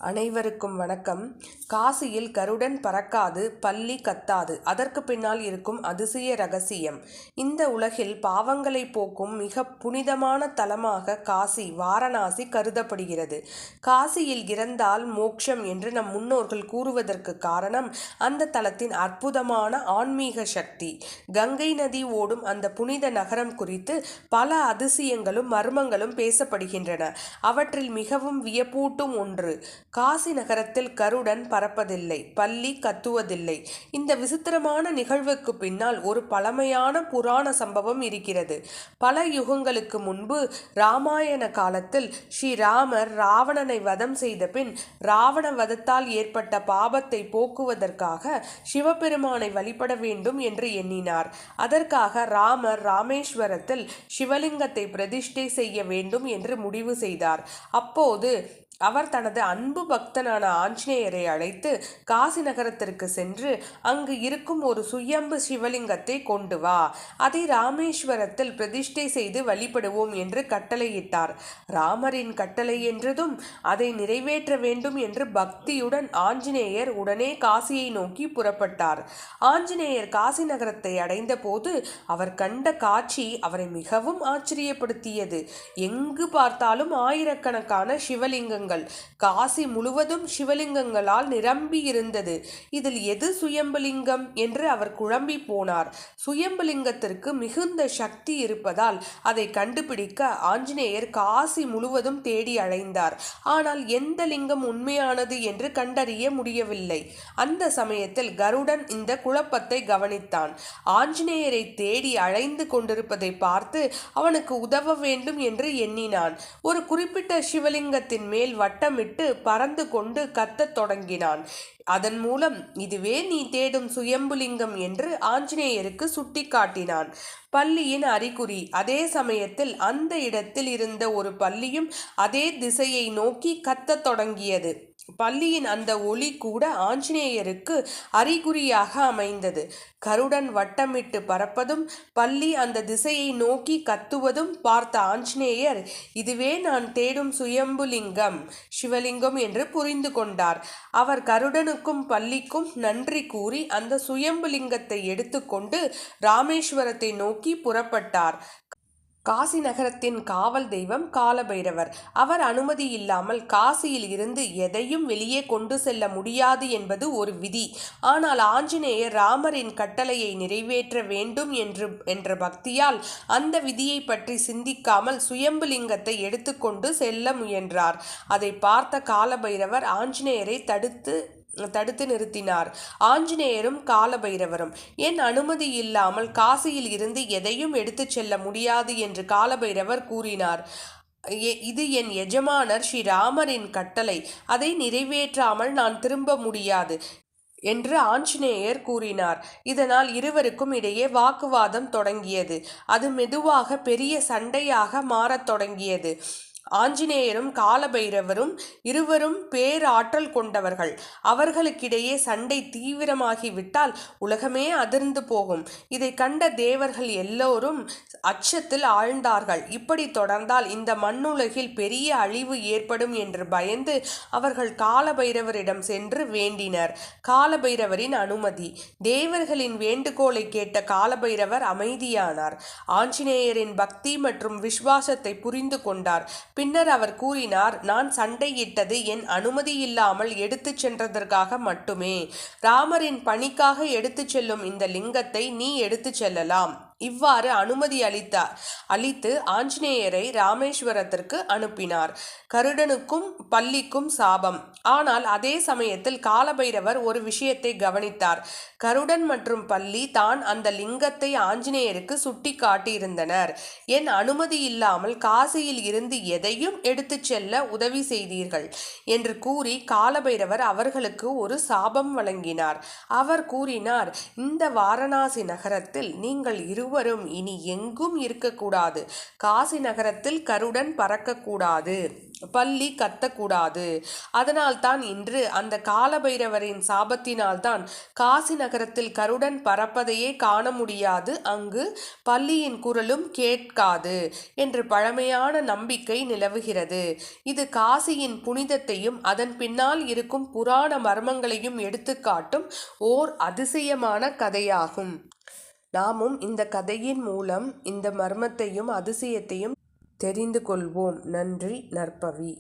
அனைவருக்கும் வணக்கம். காசியில் கருடன் பறக்காது, பல்லி கத்தாது. அதற்கு பின்னால் இருக்கும் அதிசய ரகசியம். இந்த உலகில் பாவங்களை போக்கும் மிக புனிதமான தலமாக காசி, வாரணாசி கருதப்படுகிறது. காசியில் இறந்தால் மோட்சம் என்று நம் முன்னோர்கள் கூறுவதற்கு காரணம் அந்த தலத்தின் அற்புதமான ஆன்மீக சக்தி. கங்கை நதி ஓடும் அந்த புனித நகரம் குறித்து பல அதிசயங்களும் மர்மங்களும் பேசப்படுகின்றன. அவற்றில் மிகவும் வியப்பூட்டும் ஒன்று, காசி நகரத்தில் கருடன் பறப்பதில்லை, பல்லி கத்துவதில்லை. இந்த விசித்திரமான நிகழ்வுக்கு பின்னால் ஒரு பழமையான புராண சம்பவம் இருக்கிறது. பல யுகங்களுக்கு முன்பு ராமாயண காலத்தில் ஸ்ரீராமர் ராவணனை வதம் செய்த பின் ராவண வதத்தால் ஏற்பட்ட பாபத்தை போக்குவதற்காக சிவபெருமானை வழிபட வேண்டும் என்று எண்ணினார். அதற்காக ராமர் ராமேஸ்வரத்தில் சிவலிங்கத்தை பிரதிஷ்டை செய்ய வேண்டும் என்று முடிவு செய்தார். அப்போது அவர் தனது அன்பு பக்தனான ஆஞ்சநேயரை அழைத்து காசி நகரத்திற்கு சென்று அங்கு இருக்கும் ஒரு சுயம்பு சிவலிங்கத்தை கொண்டு வா, அதை ராமேஸ்வரத்தில் பிரதிஷ்டை செய்து வழிபடுவோம் என்று கட்டளையிட்டார். ராமரின் கட்டளை என்றதும் அதை நிறைவேற்ற வேண்டும் என்று பக்தியுடன் ஆஞ்சநேயர் உடனே காசியை நோக்கி புறப்பட்டார். ஆஞ்சநேயர் காசி நகரத்தை அடைந்த போது அவர் கண்ட காட்சி அவரை மிகவும் ஆச்சரியப்படுத்தியது. எங்கு பார்த்தாலும் ஆயிரக்கணக்கான சிவலிங்கங்கள், காசி முழுவதும் சிவலிங்கங்களால் நிரம்பி இருந்தது. இதில் எது சுயம்புலிங்கம் என்று அவர் குழம்பி போனார். சுயம்புலிங்கத்திற்கு மிகுந்த சக்தி இருப்பதால் அதை கண்டுபிடிக்க ஆஞ்சநேயர் காசி முழுவதும் தேடி அலைந்தார். ஆனால் எந்த லிங்கம் உண்மையானது என்று கண்டறிய முடியவில்லை. அந்த சமயத்தில் கருடன் இந்த குழப்பத்தை கவனித்தான். ஆஞ்சநேயரை தேடி அலைந்து கொண்டிருப்பதை பார்த்து அவனுக்கு உதவ வேண்டும் என்று எண்ணினான். ஒரு குறிப்பிட்ட சிவலிங்கத்தின் மேல் வட்டமிட்டு பறந்து கொண்டு கத்தத் தொடங்கினான். அதன் மூலம் இதுவே நீ தேடும் சுயம்புலிங்கம் என்று ஆஞ்சநேயருக்கு சுட்டி காட்டினான். பல்லியின் அறிகுறி. அதே சமயத்தில் அந்த இடத்தில் இருந்த ஒரு பல்லியும் அதே திசையை நோக்கி கத்தத் தொடங்கியது. பல்லியின் அந்த ஒலி கூட ஆஞ்சநேயருக்கு அறிகுறியாக அமைந்தது. கருடன் வட்டமிட்டு பறப்பதும் பல்லி அந்த திசையை நோக்கி கத்துவதும் பார்த்த ஆஞ்சநேயர் இதுவே நான் தேடும் சுயம்புலிங்கம், சிவலிங்கம் என்று புரிந்து கொண்டார். அவர் கருடனுக்கும் பல்லிக்கும் நன்றி கூறி அந்த சுயம்புலிங்கத்தை எடுத்துக்கொண்டு ராமேஸ்வரத்தை நோக்கி புறப்பட்டார். காசி நகரத்தின் காவல் தெய்வம் காலபைரவர். அவர் அனுமதி இல்லாமல் காசியில் இருந்து எதையும் வெளியே கொண்டு செல்ல முடியாது என்பது ஒரு விதி. ஆனால் ஆஞ்சநேயர் ராமரின் கட்டளையை நிறைவேற்ற வேண்டும் என்ற பக்தியால் அந்த விதியை பற்றி சிந்திக்காமல் சுயம்புலிங்கத்தை எடுத்துக்கொண்டு செல்ல முயன்றார். அதை பார்த்த காலபைரவர் ஆஞ்சநேயரை தடுத்து நிறுத்தினார். ஆஞ்சநேயரும் காலபைரவரும் என் அனுமதி இல்லாமல் காசியில் இருந்து எதையும் எடுத்துச் செல்ல முடியாது என்று காலபைரவர் கூறினார். இது என் எஜமானர் ஸ்ரீராமரின் கட்டளை, அதை நிறைவேற்றாமல் நான் திரும்ப முடியாது என்று ஆஞ்சநேயர் கூறினார். இதனால் இருவருக்கும் இடையே வாக்குவாதம் தொடங்கியது. அது மெதுவாக பெரிய சண்டையாக மாறத் தொடங்கியது. ஆஞ்சநேயரும் காலபைரவரும் இருவரும் பேராற்றல் கொண்டவர்கள். அவர்களுக்கிடையே சண்டை தீவிரமாகிவிட்டால் உலகமே அதிர்ந்து போகும். இதை கண்ட தேவர்கள் எல்லோரும் அச்சத்தில் ஆழ்ந்தார்கள். இப்படி தொடர்ந்தால் இந்த மண்ணுலகில் பெரிய அழிவு ஏற்படும் என்று பயந்து அவர்கள் காலபைரவரிடம் சென்று வேண்டினர். காலபைரவரின் அனுமதி. தேவர்களின் வேண்டுகோளை கேட்ட காலபைரவர் அமைதியானார். ஆஞ்சநேயரின் பக்தி மற்றும் விசுவாசத்தை புரிந்து கொண்டார். பின்னர் அவர் கூறினார், நான் சண்டையிட்டது என் அனுமதி இல்லாமல் எடுத்துச் சென்றதற்காக மட்டுமே. ராமரின் பணிக்காக எடுத்துச் செல்லும் இந்த லிங்கத்தை நீ எடுத்துச் செல்லலாம். இவ்வாறு அனுமதி அளித்து ஆஞ்சநேயரை ராமேஸ்வரத்திற்கு அனுப்பினார். கருடனுக்கும் பல்லிக்கும் சாபம். ஆனால் அதே சமயத்தில் காலபைரவர் ஒரு விஷயத்தை கவனித்தார். கருடன் மற்றும் பல்லி தான் அந்த லிங்கத்தை ஆஞ்சநேயருக்கு சுட்டி காட்டியிருந்தனர். என் அனுமதி இல்லாமல் காசியில் இருந்து எதையும் எடுத்துச் செல்ல உதவி செய்தீர்கள் என்று கூறி காலபைரவர் அவர்களுக்கு ஒரு சாபம் வழங்கினார். அவர் கூறினார், இந்த வாரணாசி நகரத்தில் நீங்கள் இருவரும் இனி எங்கும் இருக்கக்கூடாது. காசி நகரத்தில் கருடன் பறக்கக்கூடாது, பல்லி கத்தக்கூடாது. அதனால்தான் இன்று அந்த காலபைரவரின் சாபத்தினால்தான் காசி நகரத்தில் கருடன் பறப்பதையே காண முடியாது, அங்கு பல்லியின் குரலும் கேட்காது என்று பழமையான நம்பிக்கை நிலவுகிறது. இது காசியின் புனிதத்தையும் அதன் பின்னால் இருக்கும் புராண மர்மங்களையும் எடுத்துக்காட்டும் ஓர் அதிசயமான கதையாகும். நாமும் இந்த கதையின் மூலம் இந்த மர்மத்தையும் அதிசயத்தையும் தெரிந்து கொள்வோம். நன்றி. நற்பவி.